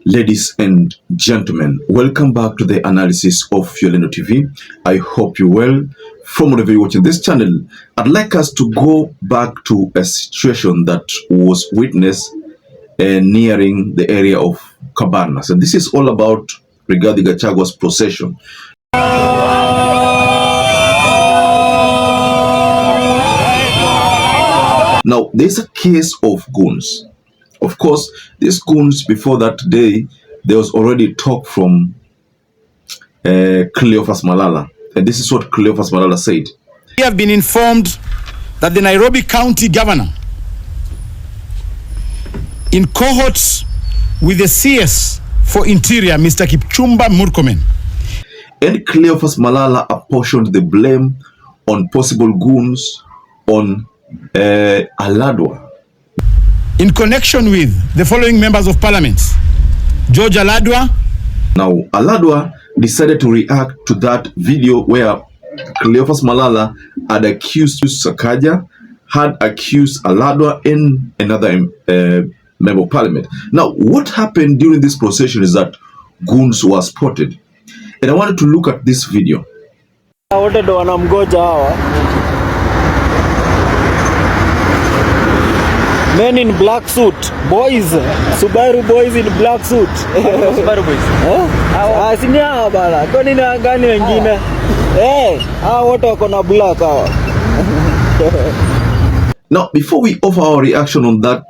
Ladies and gentlemen, welcome back to the analysis of YOLENO TV. I hope you're well. From wherever you're watching this channel, I'd like us to go back to a situation that was witnessed nearing the area of Cabanas. And this is all about regarding Gachagua's procession. Now, there's a case of Goons. Of course, these Goons, before that day, there was already talk from Cleophas Malala. And this is what Cleophas Malala said. We have been informed that the Nairobi County Governor, in cohorts with the CS for Interior, Mr. Kipchumba Murkomen. And Cleophas Malala apportioned the blame on possible Goons on Aladwa. In connection with the following members of parliament: George Aladwa. Now, Aladwa decided to react to that video where Cleophas Malala had accused Sakaja, had accused Aladwa and another member of parliament. Now, what happened during this procession is that Goons were spotted. And I wanted to look at this video. Men in black suit, boys, Subaru boys in black suit. Subaru boys. Sini hawa bala. Kwa nini gani wengine? Hawa wote wako na black hawa. Now, before we offer our reaction on that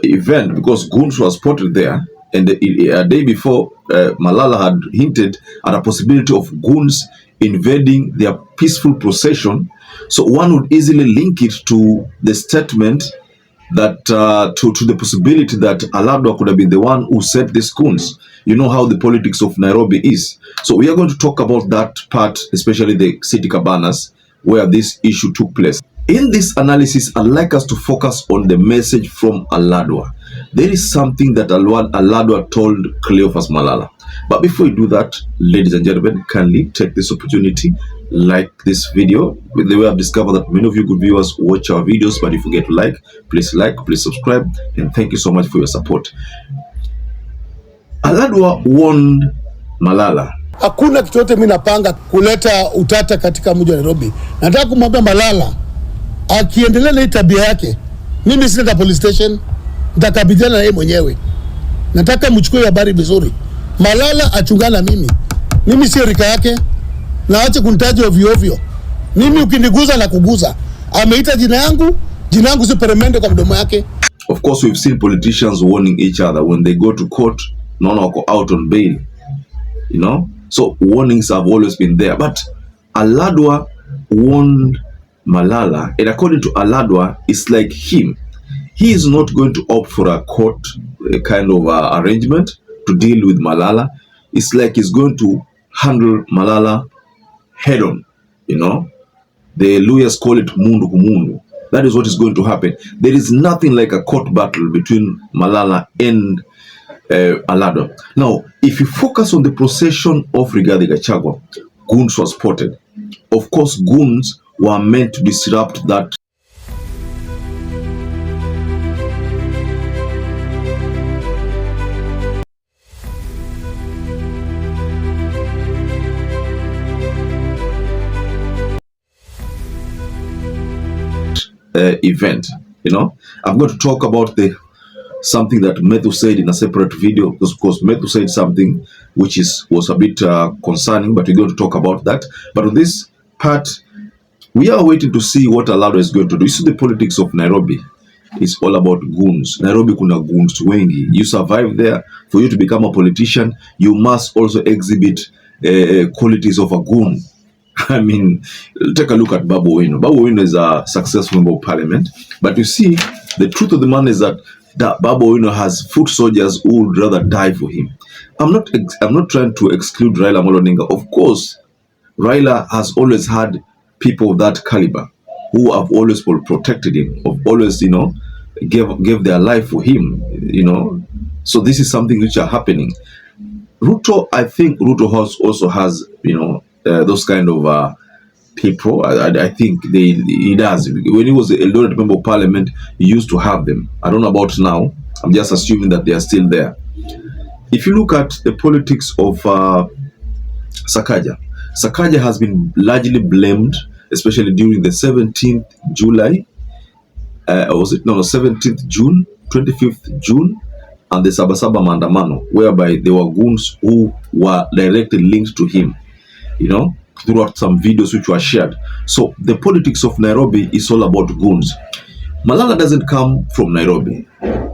event, because Goons was spotted there, and a day before, Malala had hinted at a possibility of Goons invading their peaceful procession, so one would easily link it to the statement that to the possibility that Aladwa could have been the one who set these Goons. You know how the politics of Nairobi is. So we are going to talk about that part, especially the city Cabanas, where this issue took place. In this analysis, I'd like us to focus on the message from Aladwa. There is something that Aladwa told Cleophas Malala. But before we do that, ladies and gentlemen, kindly take this opportunity, like this video. The way I've discovered that many of you good viewers watch our videos, but if you forget to like, please subscribe, and thank you so much for your support. Aladwa warned Malala. Hakuna kitu yote mimi napanga kuleta utata katika mji wa Nairobi. Nataka kumwambia Malala akiendelea na tabia yake, mimi sina police station, nitakabidhiana na yeye mwenyewe. Nataka mchukue habari vizuri. Malala achungana mimi si rika yake, na ache kunitaja ovyo ovyo. Mimi ukiniguza na kuguza. Ameita jina yangu si peremende kwa mdomo yake. Of course, we've seen politicians warning each other when they go to court, no go out on bail. You know? So warnings have always been there. But Aladwa warned Malala, and according to Aladwa, it's like him. He is not going to opt for a court kind of arrangement to deal with Malala. It's like he's going to handle Malala head on, you know. The lawyers call it mundu kumundu. That is what is going to happen. There is nothing like a court battle between Malala and Aladwa. Now, if you focus on the procession of regarding Gachagua, Goons was spotted. Of course, Goons were meant to disrupt that event. You know, I'm going to talk about something that Methu said in a separate video, because Methu said something which was a bit concerning, but we're going to talk about that. But on this part, we are waiting to see what Aladwa is going to do. You see, the politics of Nairobi is all about Goons. Nairobi kuna Goons wengi. You survive there. For you to become a politician, you must also exhibit qualities of a Goon. I mean, take a look at Babu Owino. Babu Owino is a successful member of parliament, but you see, the truth of the matter is that Babu Owino has foot soldiers who would rather die for him. I'm not trying to exclude Raila Amolo Odinga. Of course, Raila has always had people of that caliber who have always protected him, of always, you know, gave their life for him, you know. So this is something which are happening. Ruto, I think Ruto also has, you know, those kind of people. I think he does. When he was a Eldoret member of parliament, he used to have them. I don't know about now. I'm just assuming that they are still there. If you look at the politics of Sakaja has been largely blamed, especially during the 17th July, was it? No, 17th June, 25th June, and the Sabasaba Mandamano, whereby there were goons who were directly linked to him, you know, throughout some videos which were shared. So the politics of Nairobi is all about goons. Malala doesn't come from Nairobi,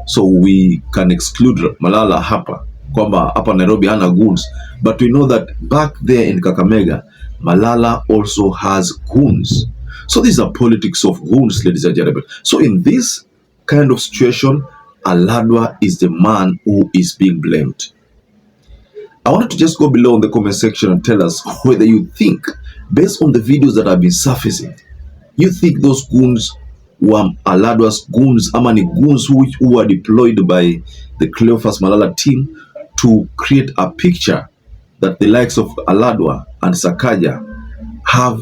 so we can exclude Malala hapa, kwamba hapa Nairobi hana goons. But we know that back there in Kakamega, Malala also has goons. So these are politics of goons, ladies and gentlemen. So in this kind of situation, Aladwa is the man who is being blamed. I wanted to just go below in the comment section and tell us whether you think, based on the videos that have been surfacing, you think those goons were Aladwa's goons, amani goons who were deployed by the Cleophas Malala team to create a picture that the likes of Aladwa and Sakaja have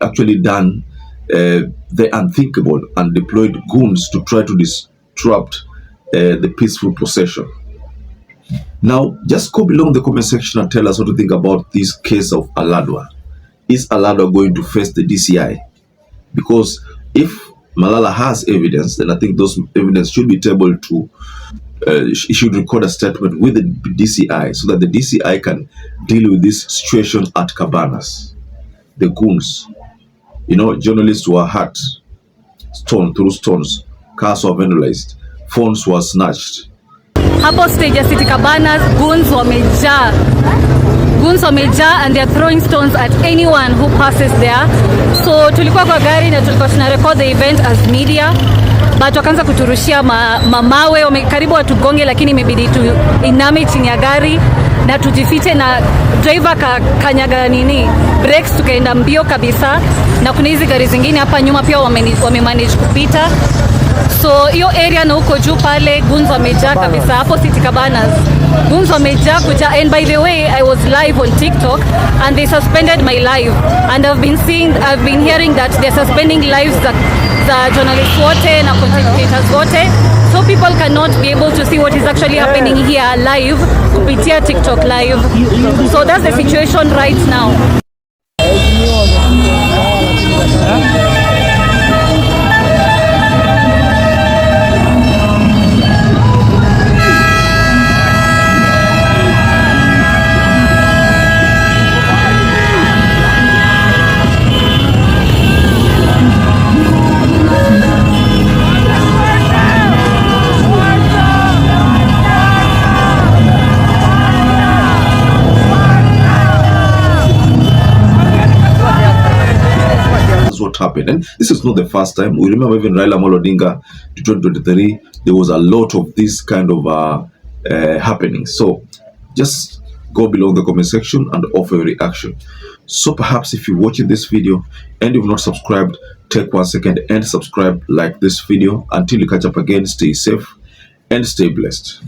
actually done the unthinkable and deployed goons to try to disrupt the peaceful procession. Now, just go below in the comment section and tell us what you think about this case of Aladwa. Is Aladwa going to face the DCI? Because if Malala has evidence, then I think those evidence should be tabled to, she should record a statement with the DCI so that the DCI can deal with this situation at Cabanas. The goons, you know, journalists were hurt, stoned through stones, cars were vandalized, phones were snatched. Hapo stage ya City Cabanas, goons wamejaa. Goons wamejaa and they are throwing stones at anyone who passes there. So tulikuwa kwa gari na tulikuwa tuna record the event as media, but wakaanza kuturushia mamawe, karibu watugonge, lakini imebidi tu iname chini ya gari na tujifiche, na driver kanyaga brakes, tukaenda mbio kabisa, na kuna hizi gari zingine hapa nyuma pia wame-manage kupita. So hiyo area na huko juu pale goons wamejaa kabisa. Hapo City Cabanas goons wamejaa kuja. And by the way, I was live on TikTok and they suspended my live, and I've been hearing that they're suspending lives za journalists wote na content creators wote, so people cannot be able to see what is actually happening here live kupitia TikTok live. So that's the situation right now. What happened, and this is not the first time. We remember even Raila Amolo Odinga to 2023, there was a lot of this kind of happening. So just go below in the comment section and offer your reaction. So perhaps if you're watching this video and you've not subscribed, take 1 second and subscribe, like this video. Until you catch up again, stay safe and stay blessed.